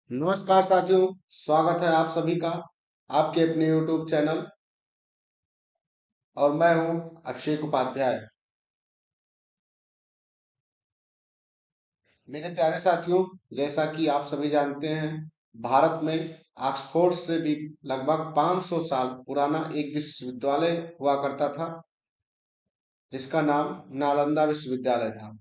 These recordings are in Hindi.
नमस्कार साथियों, स्वागत है आप सभी का आपके अपने YouTube चैनल। और मैं हूं अभिषेक उपाध्याय। मेरे प्यारे साथियों, जैसा कि आप सभी जानते हैं, भारत में ऑक्सफोर्ड से भी लगभग 500 साल पुराना एक विश्वविद्यालय हुआ करता था, जिसका नाम नालंदा विश्वविद्यालय था।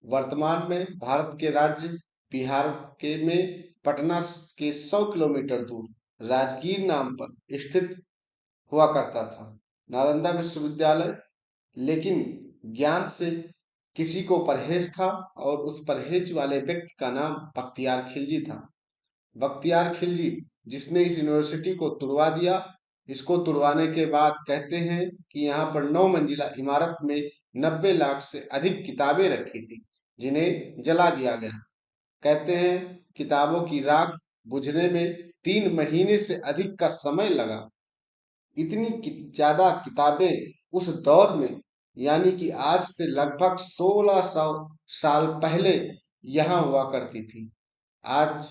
वर्तमान में भारत के राज्य बिहार के में पटना के 100 किलोमीटर दूर राजगीर नाम पर स्थित हुआ करता था नालंदा विश्वविद्यालय। लेकिन ज्ञान से किसी को परहेज था, और उस परहेज वाले व्यक्ति का नाम बख्तियार खिलजी था। बख्तियार खिलजी, जिसने इस यूनिवर्सिटी को तुड़वा दिया। इसको तुड़वाने के बाद कहते हैं कि यहाँ पर 9 मंजिला इमारत में 90 लाख से अधिक किताबें रखी थी, जिन्हें जला दिया गया। कहते हैं किताबों की राख बुझने में 3 महीने से अधिक का समय लगा। इतनी ज्यादा किताबें उस दौर में, यानी कि आज से लगभग 1600 साल पहले यहाँ हुआ करती थी। आज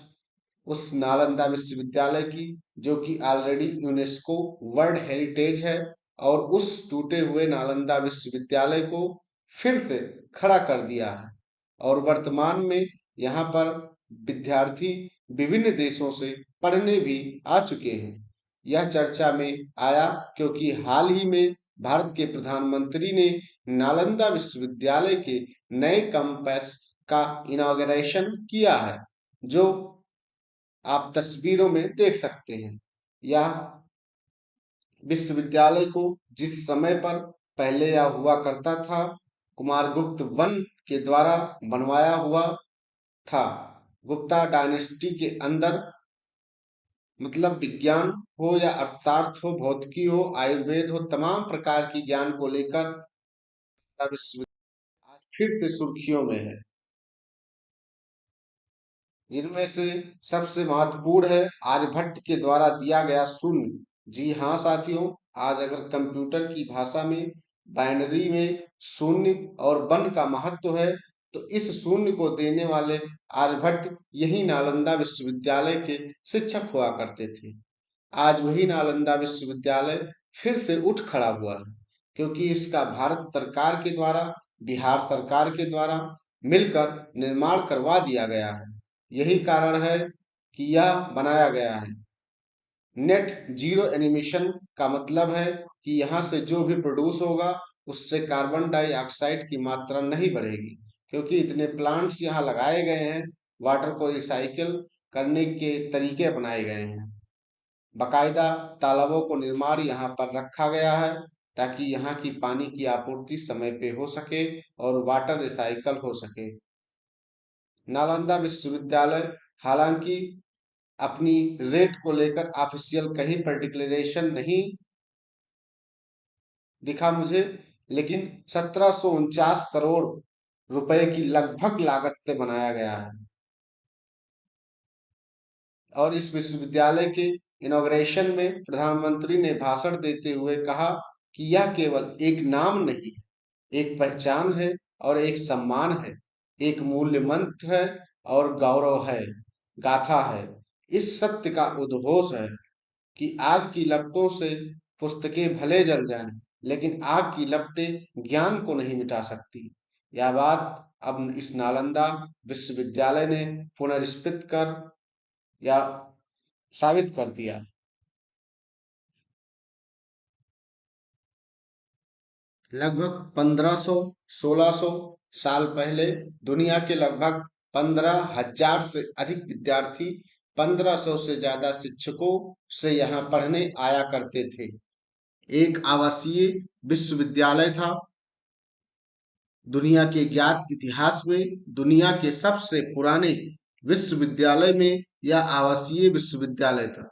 उस नालंदा विश्वविद्यालय की, जो कि ऑलरेडी यूनेस्को वर्ल्ड हेरिटेज है, और उस टूटे हुए नालंदा विश्वविद्यालय को फिर से खड़ा कर दिया है। और वर्तमान में यहाँ पर विद्यार्थी विभिन्न देशों से पढ़ने भी आ चुके हैं। यह चर्चा में आया क्योंकि हाल ही में भारत के प्रधानमंत्री ने नालंदा विश्वविद्यालय के नए कैंपस का इनॉग्रेशन किया है, जो आप तस्वीरों में देख सकते हैं। यह विश्वविद्यालय को जिस समय पर पहले यह हुआ करता था, कुमारगुप्त वन के द्वारा बनवाया हुआ था। गुप्ता डायनेस्टी के अंदर, मतलब विज्ञान हो या अर्थशास्त्र हो, भौतिकी हो, आयुर्वेद हो, तमाम प्रकार की ज्ञान को लेकर विश्वविद्यालय आज फिर से सुर्खियों में है। जिनमें से सबसे महत्वपूर्ण है आर्यभट्ट के द्वारा दिया गया शून्य। जी हाँ साथियों, आज अगर कंप्यूटर की भाषा में बाइनरी में शून्य और वन का महत्व है, तो इस शून्य को देने वाले आर्यभट्ट यही नालंदा विश्वविद्यालय के शिक्षक हुआ करते थे। आज वही नालंदा विश्वविद्यालय फिर से उठ खड़ा हुआ है, क्योंकि इसका भारत सरकार के द्वारा, बिहार सरकार के द्वारा मिलकर निर्माण करवा दिया गया है। यही कारण है कि यह बनाया गया है। नेट जीरो एनिमिशन का मतलब है कि यहाँ से जो भी प्रोड्यूस होगा, उससे कार्बन डाइऑक्साइड की मात्रा नहीं बढ़ेगी, क्योंकि इतने प्लांट्स यहाँ लगाए गए हैं। वाटर को रिसाइकिल करने के तरीके अपनाए गए हैं। बाकायदा तालाबों को निर्माण यहाँ पर रखा गया है, ताकि यहाँ की पानी की आपूर्ति समय पे हो सके और वाटर रिसाइकल हो सके। नालंदा विश्वविद्यालय हालांकि अपनी रेट को लेकर ऑफिशियल कहीं पर डिक्लेरेशन नहीं दिखा मुझे, लेकिन 1749 करोड़ रुपए की लगभग लागत से बनाया गया है। और इस विश्वविद्यालय के इनॉग्रेशन में प्रधानमंत्री ने भाषण देते हुए कहा कि यह केवल एक नाम नहीं, एक पहचान है और एक सम्मान है, एक मूल्य मंत्र है और गौरव है, गाथा है। इस सत्य का उद्घोष है कि आग की लपटों से पुस्तकें भले जल जाएं, लेकिन आग की लपटें ज्ञान को नहीं मिटा सकती। यह बात अब इस नालंदा विश्वविद्यालय ने पुनर्स्थापित कर या साबित कर दिया। लगभग 1500-1600 साल पहले दुनिया के लगभग 15,000 से अधिक विद्यार्थी, 1500 से ज्यादा शिक्षकों से यहाँ पढ़ने आया करते थे। एक आवासीय विश्वविद्यालय था। दुनिया के ज्ञात इतिहास में दुनिया के सबसे पुराने विश्वविद्यालय में यह आवासीय विश्वविद्यालय था।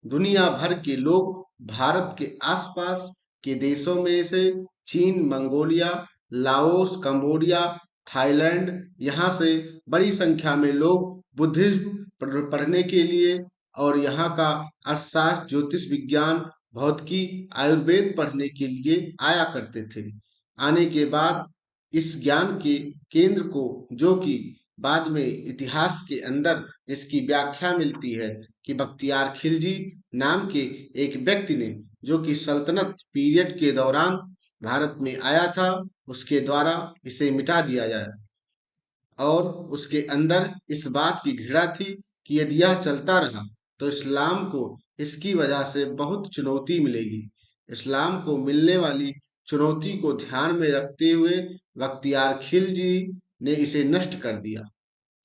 दुनिया भर के लोग भारत के आसपास के देशों में से चीन, मंगोलिया, लाओस, कंबोडिया, थाईलैंड, यहाँ से बड़ी संख्या में लोग बुद्धिज्म पढ़ने के लिए और यहाँ का अर्थशास्त्र, ज्योतिष विज्ञान, भौतिकी, आयुर्वेद पढ़ने के लिए आया करते थे। आने के बाद इस ज्ञान के केंद्र को, जो कि बाद में इतिहास के अंदर इसकी व्याख्या मिलती है कि बख्तियार खिलजी नाम के एक व्यक्ति ने, जो कि सल्तनत पीरियड के दौरान भारत में आया था, उसके द्वारा इसे मिटा दिया जाए। और उसके अंदर इस बात की घृणा थी कि यदि यह चलता रहा तो इस्लाम को इसकी वजह से बहुत चुनौती मिलेगी। इस्लाम को मिलने वाली चुनौती को ध्यान में रखते हुए बख्तियार खिलजी ने इसे नष्ट कर दिया,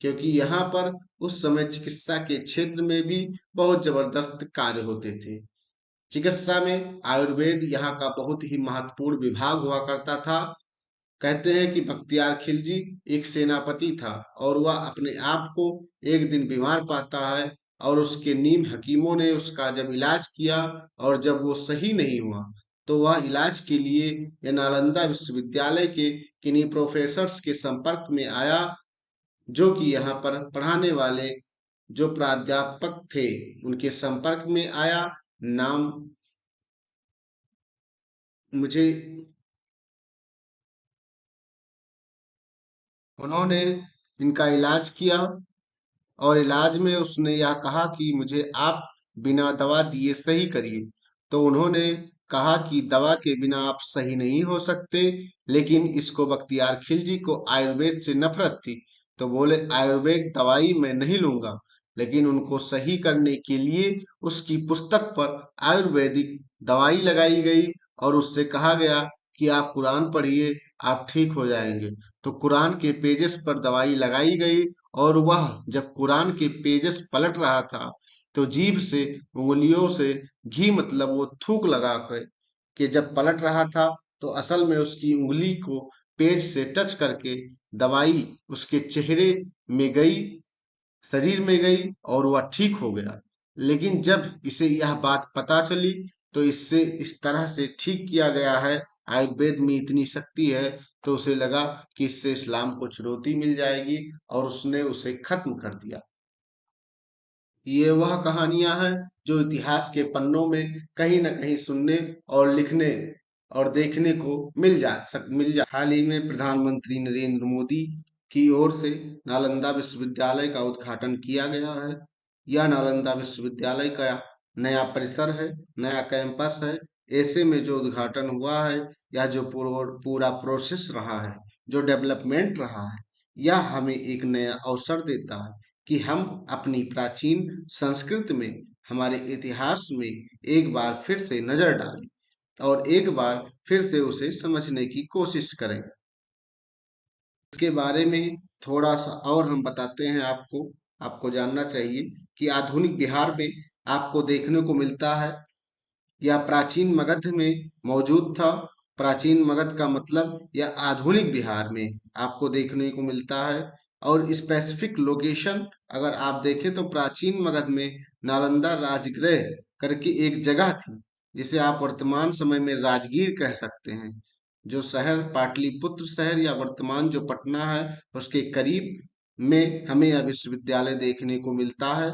क्योंकि यहाँ पर उस समय चिकित्सा के क्षेत्र में भी बहुत जबरदस्त कार्य होते थे। चिकित्सा में आयुर्वेद यहाँ का बहुत ही महत्वपूर्ण विभाग हुआ करता था। कहते हैं कि बख्तियार खिलजी एक सेनापति था और वह अपने आप को एक दिन बीमार पाता है, और उसके नीम हकीमों ने उसका जब इलाज किया और जब वो सही नहीं हुआ, तो वह इलाज के लिए ये नालंदा विश्वविद्यालय के किन्हीं प्रोफेसर्स के संपर्क में आया, जो कि यहाँ पर पढ़ाने वाले जो प्राध्यापक थे उनके संपर्क में आया। नाम मुझे उन्होंने इनका इलाज किया, और इलाज में उसने यह कहा कि मुझे आप बिना दवा दिए सही करिए। तो उन्होंने कहा कि दवा के बिना आप सही नहीं हो सकते, लेकिन इसको बख्तियार खिलजी को आयुर्वेद से नफरत थी। तो बोले आयुर्वेद दवाई मैं नहीं लूंगा, लेकिन उनको सही करने के लिए उसकी पुस्तक पर आयुर्वेदिक दवाई लगाई गई और उससे कहा गया कि आप कुरान पढ़िए, आप ठीक हो जाएंगे। तो कुरान के पेजेस पर दवाई लगाई गई, और वह जब कुरान के पेजेस पलट रहा था, तो जीभ से, उंगलियों से घी, मतलब वो थूक लगा कर के जब पलट रहा था, तो असल में उसकी उंगली को पेज से टच करके दवाई उसके चेहरे में गई, शरीर में गई, और वह ठीक हो गया। लेकिन जब इसे यह बात पता चली, तो इससे इस तरह से ठीक किया गया है, आयुर्वेद में इतनी शक्ति है, तो उसे लगा कि इससे इस्लाम को चुनौती मिल जाएगी, और उसने उसे खत्म कर दिया। ये वह कहानियां हैं जो इतिहास के पन्नों में कहीं न कहीं सुनने और लिखने और देखने को मिल जा। हाल ही में प्रधानमंत्री नरेंद्र मोदी की ओर से नालंदा विश्वविद्यालय का उद्घाटन किया गया है। यह नालंदा विश्वविद्यालय का नया परिसर है, नया कैंपस है। ऐसे में जो उद्घाटन हुआ है, या जो पूरा प्रोसेस रहा है, जो डेवलपमेंट रहा है, यह हमें एक नया अवसर देता है कि हम अपनी प्राचीन संस्कृति में, हमारे इतिहास में एक बार फिर से नजर डालें, और एक बार फिर से उसे समझने की कोशिश करें। इसके बारे में थोड़ा सा और हम बताते हैं आपको। आपको जानना चाहिए कि आधुनिक बिहार में आपको देखने को मिलता है, या प्राचीन मगध में मौजूद था। प्राचीन मगध का मतलब यह आधुनिक बिहार में आपको देखने को मिलता है। और स्पेसिफिक लोकेशन अगर आप देखें तो प्राचीन मगध में नालंदा राजगृह करके एक जगह थी, जिसे आप वर्तमान समय में राजगीर कह सकते हैं। जो शहर पाटलिपुत्र शहर, या वर्तमान जो पटना है, उसके करीब में हमें यह विश्वविद्यालय देखने को मिलता है।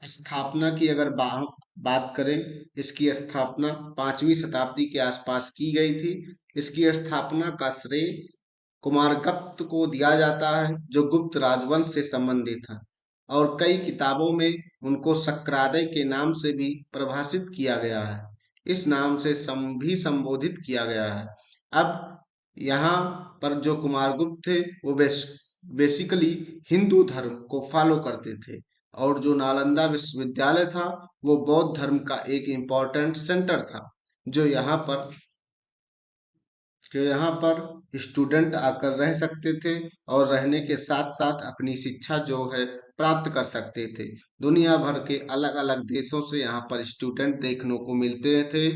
स्थापना की अगर बात करें, इसकी स्थापना 5वीं शताब्दी के आसपास की गई थी। इसकी स्थापना का श्रेय कुमारगुप्त को दिया जाता है, जो गुप्त राजवंश से संबंधित है, और कई किताबों में उनको शक्रादय के नाम से भी परिभाषित किया गया है। इस नाम से भी संबोधित किया गया है। अब यहाँ पर जो कुमारगुप्त थे, वो बेसिकली हिंदू धर्म को फॉलो करते थे, और जो नालंदा विश्वविद्यालय था, वो बौद्ध धर्म का एक इम्पोर्टेंट सेंटर था, जो यहाँ पर स्टूडेंट आकर रह सकते थे, और रहने के साथ साथ अपनी शिक्षा जो है प्राप्त कर सकते थे। दुनिया भर के अलग अलग देशों से यहाँ पर स्टूडेंट देखने को मिलते थे,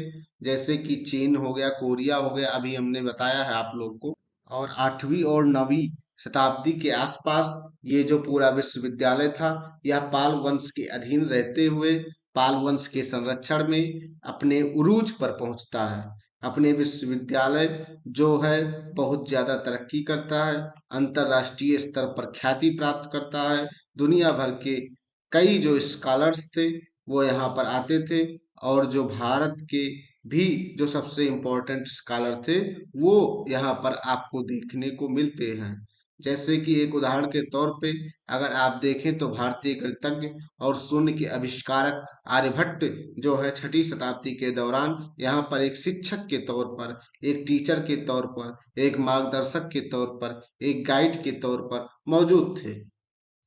जैसे कि चीन हो गया, कोरिया हो गया, अभी हमने बताया है आप लोग को। और 8वीं और 9वीं शताब्दी के आसपास ये जो पूरा विश्वविद्यालय था, यह पाल वंश के अधीन रहते हुए पाल वंश के संरक्षण में अपने उरूज पर पहुंचता है। अपने विश्वविद्यालय जो है बहुत ज्यादा तरक्की करता है, अंतरराष्ट्रीय स्तर पर ख्याति प्राप्त करता है। दुनिया भर के कई जो स्कॉलर्स थे, वो यहाँ पर आते थे, और जो भारत के भी जो सबसे इम्पोर्टेंट स्कॉलर थे, वो यहाँ पर आपको देखने को मिलते हैं। जैसे कि एक उदाहरण के तौर पे अगर आप देखें तो भारतीय गणितज्ञ और शून्य के आविष्कारक आर्यभट्ट जो है 6ठी शताब्दी के दौरान यहाँ पर एक शिक्षक के तौर पर, एक टीचर के तौर पर, एक मार्गदर्शक के तौर पर, एक गाइड के तौर पर मौजूद थे।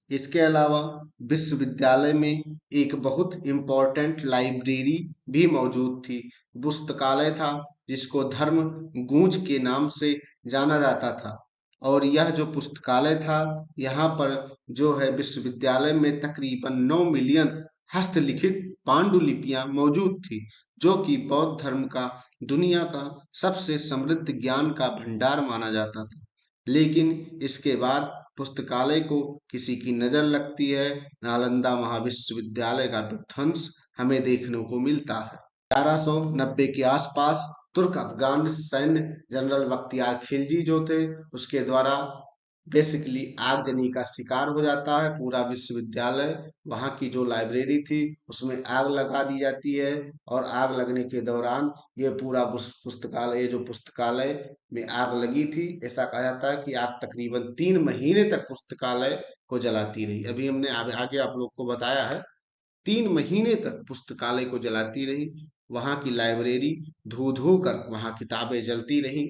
इसके अलावा विश्वविद्यालय में एक बहुत इम्पोर्टेंट लाइब्रेरी भी मौजूद थी, पुस्तकालय था जिसको धर्म गूंज के नाम से जाना जाता था। और यह जो पुस्तकालय था, यहाँ पर जो है विश्वविद्यालय में तकरीबन 9 मिलियन हस्तलिखित पांडुलिपियां मौजूद थी, जो कि बौद्ध धर्म का दुनिया का सबसे समृद्ध ज्ञान का भंडार माना जाता था। लेकिन इसके बाद पुस्तकालय को किसी की नजर लगती है, नालंदा महाविश्वविद्यालय का विध्वंस हमें देखने को मिलता है। 1190 के आसपास तुर्क अफगान सैन्य जनरल बख्तियार खिलजी जो थे, उसके द्वारा बेसिकली आगजनी का शिकार हो जाता है पूरा विश्वविद्यालय। वहाँ की जो लाइब्रेरी थी उसमें आग लगा दी जाती है, और आग लगने के दौरान ये पूरा पुस्तकालय, ये जो पुस्तकालय में आग लगी थी, ऐसा कहा जाता है कि आग तकरीबन 3 महीने तक पुस्तकालय को जलाती रही। अभी हमने आगे आप लोग को बताया है, 3 महीने तक पुस्तकालय को जलाती रही। वहाँ की लाइब्रेरी धू धू कर वहाँ किताबें जलती रही।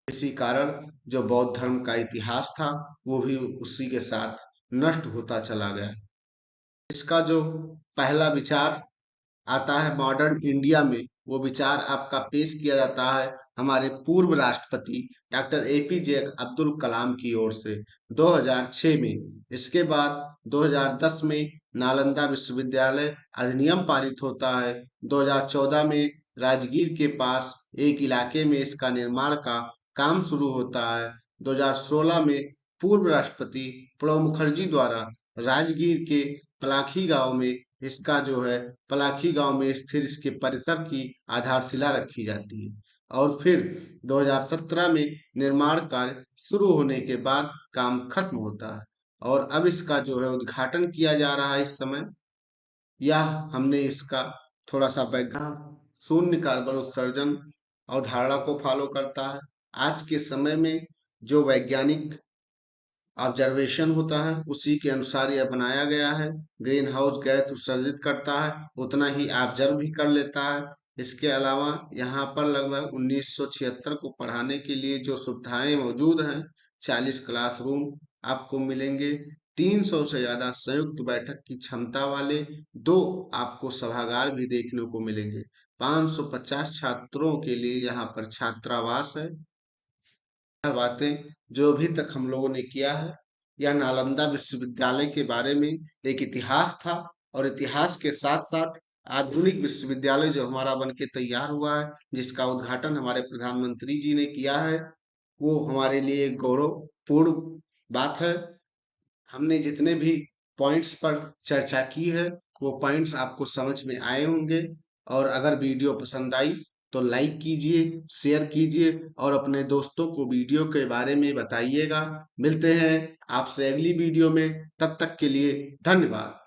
इसी कारण जो बौद्ध धर्म का इतिहास था वो भी उसी के साथ नष्ट होता चला गया। इसका जो पहला विचार आता है मॉडर्न इंडिया में, वो विचार आपका पेश किया जाता है हमारे पूर्व राष्ट्रपति डॉक्टर एपीजे अब्दुल कलाम की ओर से 2006 में। इसके बाद 2010 में नालंदा विश्वविद्यालय अधिनियम पारित होता है। 2014 में राजगीर के पास एक इलाके में इसका निर्माण का काम शुरू होता है। 2016 में पूर्व राष्ट्रपति प्रणब मुखर्जी द्वारा राजगीर के पलाखी गांव में इसका जो है पलाखी गांव में स्थिर इसके परिसर की आधारशिला रखी जाती है। और फिर 2017 में निर्माण कार्य शुरू होने के बाद काम खत्म होता है, और अब इसका जो है उद्घाटन किया जा रहा है इस समय। यह हमने इसका थोड़ा सा बैकग्राउंड शून्य कार्बन उत्सर्जन अवधारणा को फॉलो करता है। आज के समय में जो वैज्ञानिक ऑब्जर्वेशन होता है उसी के अनुसार यह बनाया गया है। ग्रीन हाउस गैस उत्सर्जित करता है उतना ही ऑब्जर्व भी कर लेता है। इसके अलावा यहाँ पर लगभग 1976 को पढ़ाने के लिए जो सुविधाएं मौजूद हैं, 40 क्लासरूम आपको मिलेंगे, 300 से ज्यादा संयुक्त बैठक की क्षमता वाले 2 आपको सभागार भी देखने को मिलेंगे। 550 छात्रों के लिए यहाँ पर छात्रावास है। बातें जो अभी तक हम लोगों ने किया है, यह नालंदा विश्वविद्यालय के बारे में एक इतिहास था, और इतिहास के साथ साथ आधुनिक विश्वविद्यालय जो हमारा बन के तैयार हुआ है, जिसका उद्घाटन हमारे प्रधानमंत्री जी ने किया है, वो हमारे लिए एक गौरवपूर्ण बात है। हमने जितने भी पॉइंट्स पर चर्चा की है वो पॉइंट्स आपको समझ में आए होंगे, और अगर वीडियो पसंद आई तो लाइक कीजिए, शेयर कीजिए, और अपने दोस्तों को वीडियो के बारे में बताइएगा। मिलते हैं आपसे अगली वीडियो में, तब तक के लिए धन्यवाद।